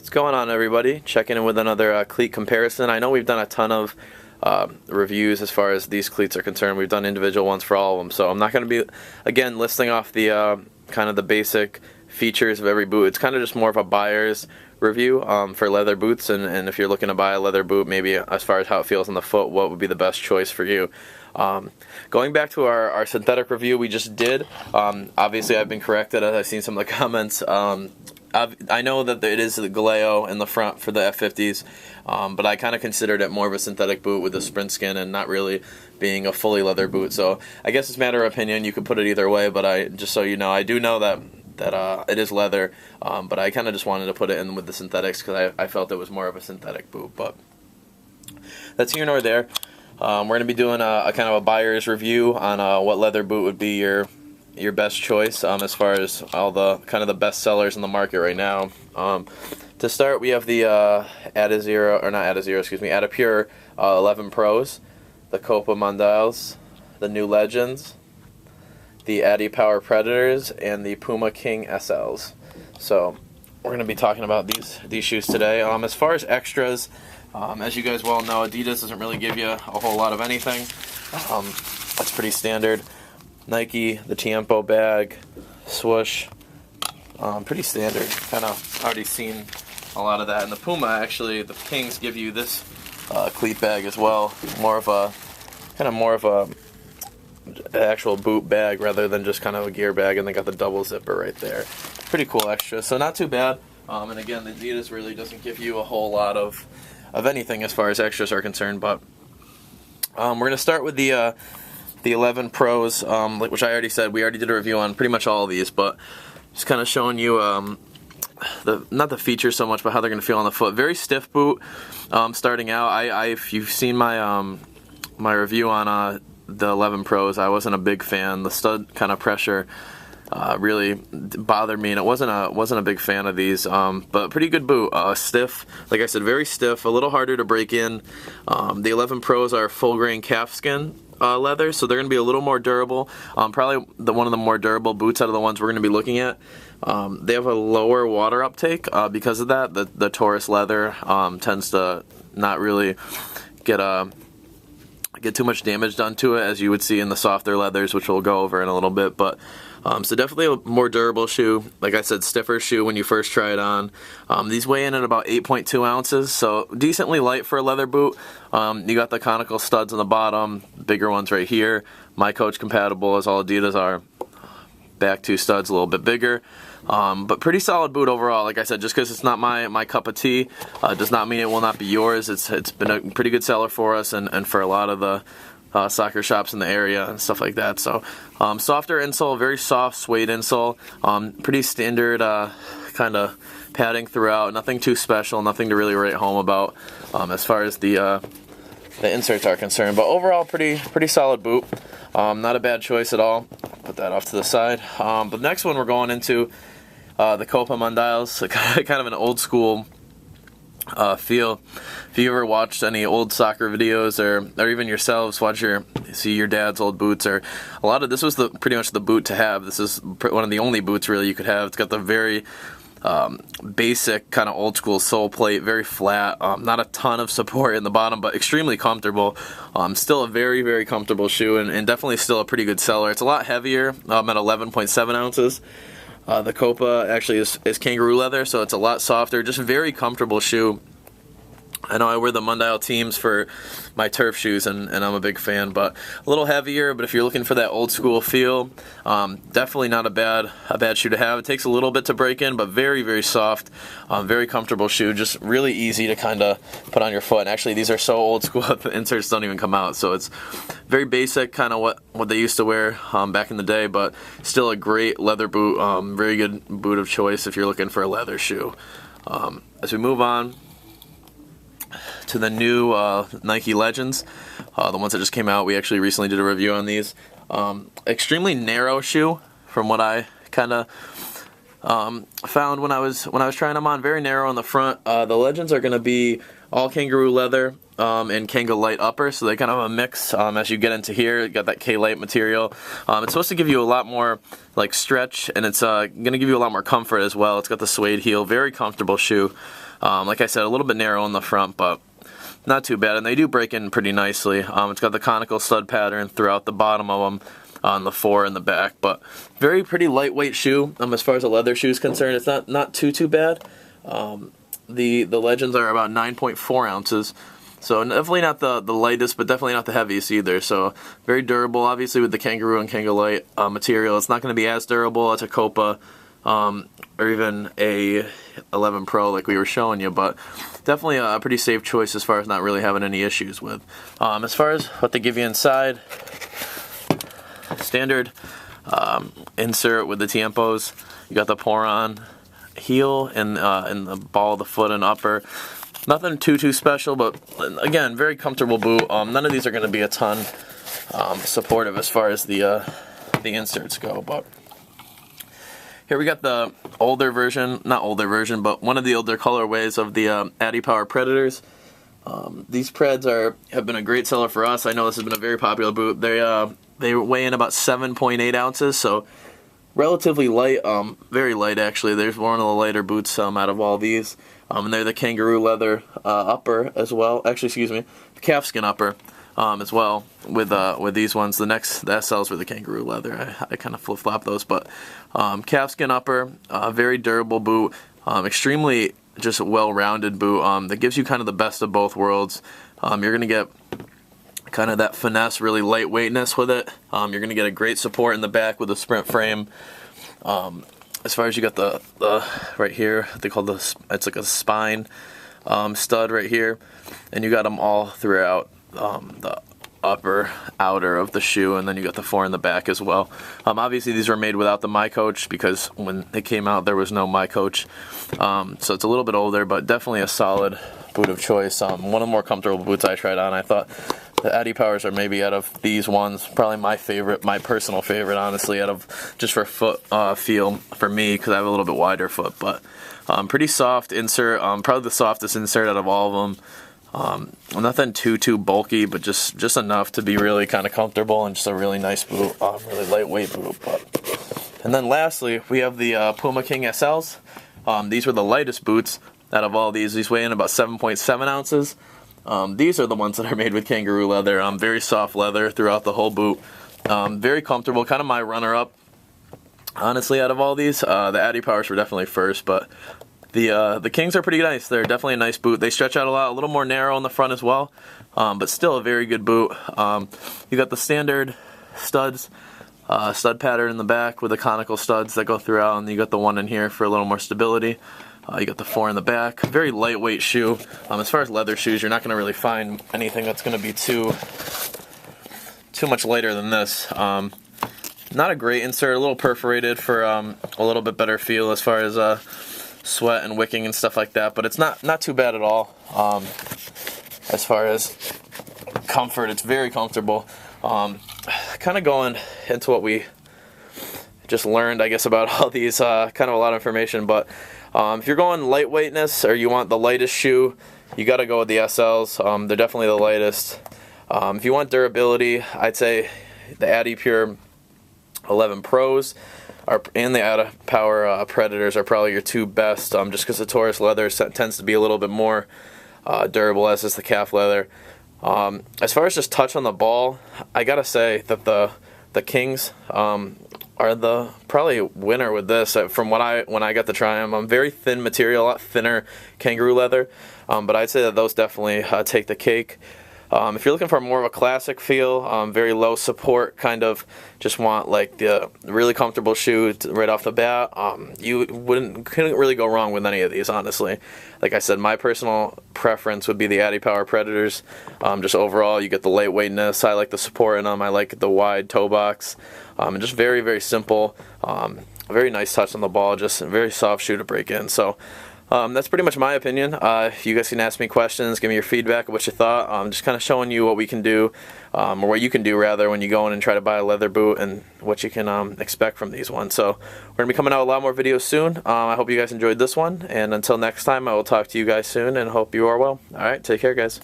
What's going on, everybody? Checking in with another cleat comparison. I know we've done a ton of reviews as far as these cleats are concerned. We've done individual ones for all of them, so I'm not going to be, again, listing off the kind of the basic features of every boot. It's kind of just more of a buyer's review for leather boots, and if you're looking to buy a leather boot, maybe as far as how it feels on the foot, what would be the best choice for you. Going back to our synthetic review we just did, obviously I've been corrected as I've seen some of the comments. I know that it is the Galeo in the front for the F50s, but I kind of considered it more of a synthetic boot with the sprint skin and not really being a fully leather boot. So I guess it's a matter of opinion. You could put it either way, but just so you know, I do know that it is leather, but I kind of just wanted to put it in with the synthetics because I felt it was more of a synthetic boot. But that's here nor there. We're going to be doing a kind of a buyer's review on what leather boot would be your best choice as far as all the kind of the best sellers in the market right now. To start, we have the adiPower 11 Pros, the Copa Mundials, the New Legends, the adiPower Predators, and the Puma King SLs. So we're going to be talking about these shoes today. As far as extras, as you guys well know, Adidas doesn't really give you a whole lot of anything. That's pretty standard. Nike, the Tiempo bag, swoosh, pretty standard. Kind of already seen a lot of that. And the Puma, actually, the Kings give you this cleat bag as well. More of a actual boot bag rather than just kind of a gear bag, and they got the double zipper right there. Pretty cool extra, so not too bad. And again, the Adidas really doesn't give you a whole lot of anything as far as extras are concerned. But we're gonna start with the 11 Pros, which I already said we already did a review on pretty much all of these, but just kind of showing you not the features so much, but how they're gonna feel on the foot. Very stiff boot starting out. If you've seen my my review on the 11 Pros, I wasn't a big fan. The stud kind of pressure really bothered me, and it wasn't a big fan of these, but pretty good boot. Stiff, like I said, very stiff, a little harder to break in. The 11 Pros are full grain calfskin leather, so they're going to be a little more durable. Probably one of the more durable boots out of the ones we're going to be looking at. They have a lower water uptake because of that. The Taurus leather tends to not really get too much damage done to it, as you would see in the softer leathers, which we'll go over in a little bit. But so definitely a more durable shoe. Like I said, stiffer shoe when you first try it on. These weigh in at about 8.2 ounces, so decently light for a leather boot. You got the conical studs on the bottom, bigger ones right here. My Coach compatible, as all Adidas are. Back two studs a little bit bigger. But pretty solid boot overall. Like I said, just because it's not my cup of tea does not mean it will not be yours. It's been a pretty good seller for us and for a lot of the soccer shops in the area and stuff like that. So softer insole, very soft suede insole, pretty standard kind of padding throughout. Nothing too special, nothing to really write home about as far as the inserts are concerned. But overall, pretty solid boot. Not a bad choice at all. Put that off to the side. But the next one we're going into, the Copa Mundials, kind of an old school feel. If you ever watched any old soccer videos, or even yourselves see your dad's old boots, or a lot of this was pretty much the boot to have. This is one of the only boots really you could have. It's got the very basic kind of old school sole plate, very flat, not a ton of support in the bottom, but extremely comfortable. Still a very, very comfortable shoe, and definitely still a pretty good seller. It's a lot heavier at 11.7 ounces. The Copa actually is kangaroo leather, so it's a lot softer. Just a very comfortable shoe. I know I wear the Mundial teams for my turf shoes, and I'm a big fan, but a little heavier. But if you're looking for that old school feel, definitely not a bad shoe to have. It takes a little bit to break in, but very, very soft, very comfortable shoe. Just really easy to kind of put on your foot. And actually, these are so old school that the inserts don't even come out. So it's very basic, kind of what they used to wear back in the day, but still a great leather boot. Very good boot of choice if you're looking for a leather shoe. As we move on to the new Nike Legends, the ones that just came out. We actually recently did a review on these. Extremely narrow shoe from what I kind of found when I was trying them on. Very narrow in the front. The Legends are going to be all kangaroo leather and Kanga Light upper, so they kind of have a mix. As you get into here, you got that K-Light material. It's supposed to give you a lot more like stretch, and it's going to give you a lot more comfort as well. It's got the suede heel, very comfortable shoe. Like I said, a little bit narrow in the front, but not too bad, and they do break in pretty nicely. It's got the conical stud pattern throughout the bottom of them, on the fore and the back, but pretty lightweight shoe. As far as a leather shoe is concerned, it's not too bad. The legends are about 9.4 ounces, so definitely not the lightest, but definitely not the heaviest either. So very durable. Obviously, with the Kangaroo and Kangolite material, it's not going to be as durable as a Copa or even a 11 Pro like we were showing you, but definitely a pretty safe choice as far as not really having any issues with. As far as what they give you inside, standard insert with the Tiempos. You got the pour-on heel and the ball of the foot and upper. Nothing too special, but again, very comfortable boot. None of these are going to be a ton supportive as far as the inserts go, but here we got the older version, not older version, but one of the older colorways of the adiPower Predators. These Preds have been a great seller for us. I know this has been a very popular boot. They weigh in about 7.8 ounces, so relatively light, very light actually. There's one of the lighter boots out of all these. And they're the kangaroo leather upper as well. Actually, excuse me, the calfskin upper as well with these ones. The SLs were the kangaroo leather. I kind of flip-flop those, but calfskin upper, very durable boot, extremely just well-rounded boot that gives you kind of the best of both worlds. You're going to get kind of that finesse, really lightweightness with it. You're going to get a great support in the back with the sprint frame. As far as you got the right here, they call it's like a spine stud right here, and you got them all throughout the upper outer of the shoe, and then you got the fore in the back as well. Obviously these were made without the My Coach because when they came out there was no My Coach, so it's a little bit older, but definitely a solid boot of choice. One of the more comfortable boots I tried on. I thought the adiPowers are maybe, out of these ones, probably my favorite, my personal favorite, honestly, out of just for foot feel for me, because I have a little bit wider foot. But pretty soft insert, probably the softest insert out of all of them. Nothing too bulky, but just enough to be really kind of comfortable and just a really nice boot, really lightweight boot. And then lastly, we have the Puma King SLs. These were the lightest boots out of all these. These weigh in about 7.7 ounces. These are the ones that are made with kangaroo leather. Very soft leather throughout the whole boot. Very comfortable, kind of my runner-up. Honestly, out of all these, the adiPowers were definitely first, but the Kings are pretty nice. They're definitely a nice boot. They stretch out a little more narrow in the front as well, but still a very good boot. You got the standard studs, stud pattern in the back with the conical studs that go throughout, and you got the one in here for a little more stability. You got the fore in the back. Very lightweight shoe. As far as leather shoes, you're not going to really find anything that's going to be too much lighter than this. Not a great insert, a little perforated for a little bit better feel as far as sweat and wicking and stuff like that, but it's not too bad at all. As far as comfort, it's very comfortable. Kind of going into what we just learned, I guess, about all these, kind of a lot of information, but if you're going lightweightness or you want the lightest shoe, you got to go with the SLs. They're definitely the lightest. If you want durability, I'd say the adiPure 11 Pros and the adiPower Predators are probably your two best, just because the Taurus leather tends to be a little bit more durable, as is the calf leather. As far as just touch on the ball, I gotta say that the Kings are the probably winner with this. From when I got to try them, very thin material, a lot thinner kangaroo leather, but I'd say that those definitely take the cake. If you're looking for more of a classic feel, very low support, kind of just want like the really comfortable shoe right off the bat, you couldn't really go wrong with any of these, honestly. Like I said, my personal preference would be the adiPower Predators. Just overall, you get the lightweightness. I like the support in them. I like the wide toe box. And just very, very simple. Very nice touch on the ball. Just a very soft shoe to break in. So that's pretty much my opinion. You guys can ask me questions, give me your feedback of what you thought. Just kind of showing you what we can do, or what you can do rather, when you go in and try to buy a leather boot, and what you can expect from these ones. So we're going to be coming out with a lot more videos soon. I hope you guys enjoyed this one, and until next time, I will talk to you guys soon, and hope you are well. Alright, take care, guys.